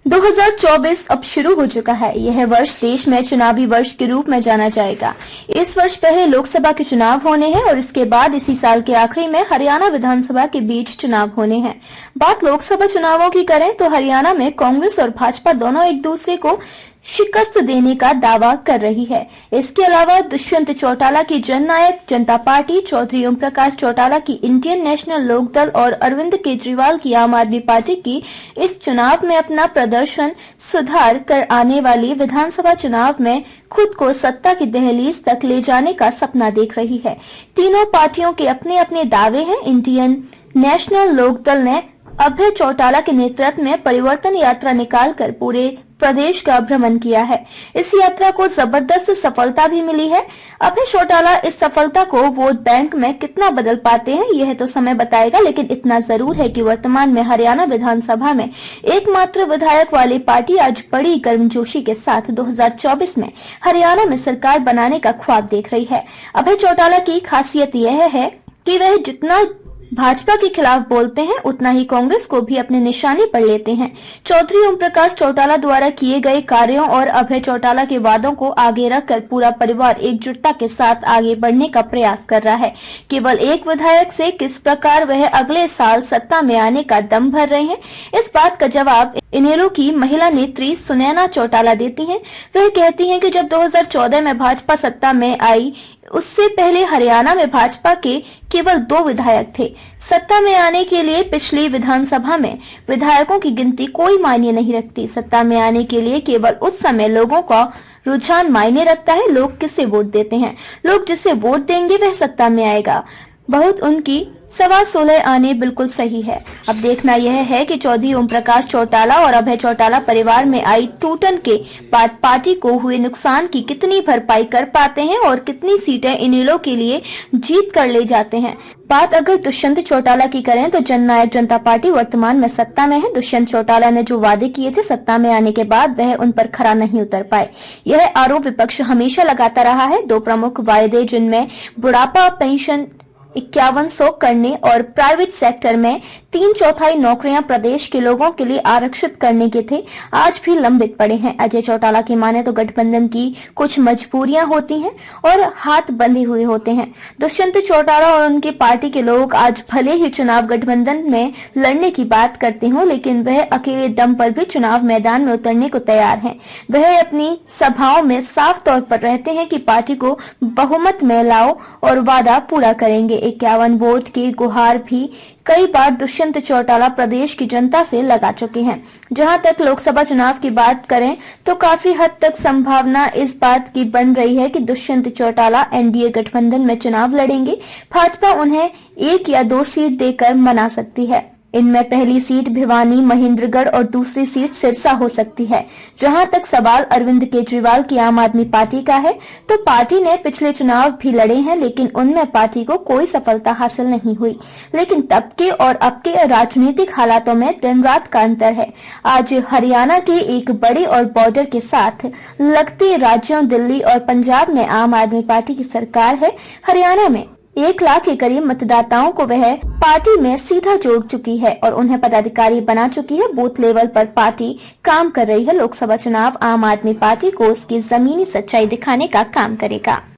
2024 अब शुरू हो चुका है। यह वर्ष देश में चुनावी वर्ष के रूप में जाना जाएगा। इस वर्ष पहले लोकसभा के चुनाव होने हैं और इसके बाद इसी साल के आखिरी में हरियाणा विधानसभा के बीच चुनाव होने हैं। बात लोकसभा चुनावों की करें तो हरियाणा में कांग्रेस और भाजपा दोनों एक दूसरे को शिकस्त देने का दावा कर रही है। इसके अलावा दुष्यंत चौटाला की जननायक जनता पार्टी, चौधरी ओम प्रकाश चौटाला की इंडियन नेशनल लोकदल और अरविंद केजरीवाल की आम आदमी पार्टी की इस चुनाव में अपना प्रदर्शन सुधार कर आने वाली विधानसभा चुनाव में खुद को सत्ता की दहलीज तक ले जाने का सपना देख रही है। तीनों पार्टियों के अपने अपने दावे हैं। इंडियन नेशनल लोकदल ने अभय चौटाला के नेतृत्व में परिवर्तन यात्रा निकालकर पूरे प्रदेश का भ्रमण किया है। इस यात्रा को जबरदस्त सफलता भी मिली है। अभय चौटाला इस सफलता को वोट बैंक में कितना बदल पाते हैं यह तो समय बताएगा, लेकिन इतना जरूर है कि वर्तमान में हरियाणा विधानसभा में एकमात्र विधायक वाली पार्टी आज बड़ी गर्मजोशी के साथ 2024 में हरियाणा में सरकार बनाने का ख्वाब देख रही है। अभय चौटाला की खासियत यह है कि वह जितना भाजपा के खिलाफ बोलते हैं उतना ही कांग्रेस को भी अपने निशाने पर लेते हैं। चौधरी ओम प्रकाश चौटाला द्वारा किए गए कार्यों और अभय चौटाला के वादों को आगे रखकर पूरा परिवार एकजुटता के साथ आगे बढ़ने का प्रयास कर रहा है। केवल एक विधायक से किस प्रकार वह अगले साल सत्ता में आने का दम भर रहे हैं, इस बात का जवाब इनेलो की महिला नेत्री सुनैना चौटाला देती हैं। वह कहती हैं कि जब 2014 में भाजपा सत्ता में आई, उससे पहले हरियाणा में भाजपा के केवल 2 विधायक थे। सत्ता में आने के लिए पिछली विधानसभा में विधायकों की गिनती कोई मायने नहीं रखती। सत्ता में आने के लिए केवल उस समय लोगों का रुझान मायने रखता है। लोग किसे वोट देते हैं, लोग जिसे वोट देंगे वह सत्ता में आएगा। बहुत उनकी 16.25 आने बिल्कुल सही है। अब देखना यह है कि चौधरी ओम प्रकाश चौटाला और अभय चौटाला परिवार में आई टूटन के बाद पार्टी को हुए नुकसान की कितनी भरपाई कर पाते हैं और कितनी सीटें इनेलो के लिए जीत कर ले जाते हैं। बात अगर दुष्यंत चौटाला की करें तो जननायक जनता पार्टी वर्तमान में सत्ता में है। दुष्यंत चौटाला ने जो वादे किए थे सत्ता में आने के बाद वह उन पर खरा नहीं उतर पाए। यह आरोप विपक्ष हमेशा लगाता रहा है। 2 प्रमुख वायदे जिनमें बुढ़ापा पेंशन 5100 करने और प्राइवेट सेक्टर में 3/4 नौकरियां प्रदेश के लोगों के लिए आरक्षित करने के थे, आज भी लंबित पड़े हैं। अजय चौटाला की माने तो गठबंधन की कुछ मजबूरियां होती हैं और हाथ बंधे हुए होते हैं। दुष्यंत चौटाला और उनकी पार्टी के लोग आज भले ही चुनाव गठबंधन में लड़ने की बात करते हो, लेकिन वह अकेले दम पर भी चुनाव मैदान में उतरने को तैयार हैं। वह अपनी सभाओं में साफ तौर पर रहते हैं कि पार्टी को बहुमत में लाओ और वादा पूरा करेंगे। 51 वोट की गुहार भी कई बार दुष्यंत चौटाला प्रदेश की जनता से लगा चुके हैं। जहां तक लोकसभा चुनाव की बात करें तो काफी हद तक संभावना इस बात की बन रही है कि दुष्यंत चौटाला एनडीए गठबंधन में चुनाव लड़ेंगे। भाजपा उन्हें 1 या 2 सीट देकर मना सकती है। इनमें पहली सीट भिवानी महेंद्रगढ़ और दूसरी सीट सिरसा हो सकती है। जहां तक सवाल अरविंद केजरीवाल की आम आदमी पार्टी का है तो पार्टी ने पिछले चुनाव भी लड़े हैं, लेकिन उनमें पार्टी को कोई सफलता हासिल नहीं हुई। लेकिन तब के और अब के राजनीतिक हालातों में दिन रात का अंतर है। आज हरियाणा के एक बड़े और बॉर्डर के साथ लगते राज्यों दिल्ली और पंजाब में आम आदमी पार्टी की सरकार है। हरियाणा में 1 लाख के करीब मतदाताओं को वह पार्टी में सीधा जोड़ चुकी है और उन्हें पदाधिकारी बना चुकी है। बूथ लेवल पर पार्टी काम कर रही है। लोकसभा चुनाव आम आदमी पार्टी को उसकी जमीनी सच्चाई दिखाने का काम करेगा।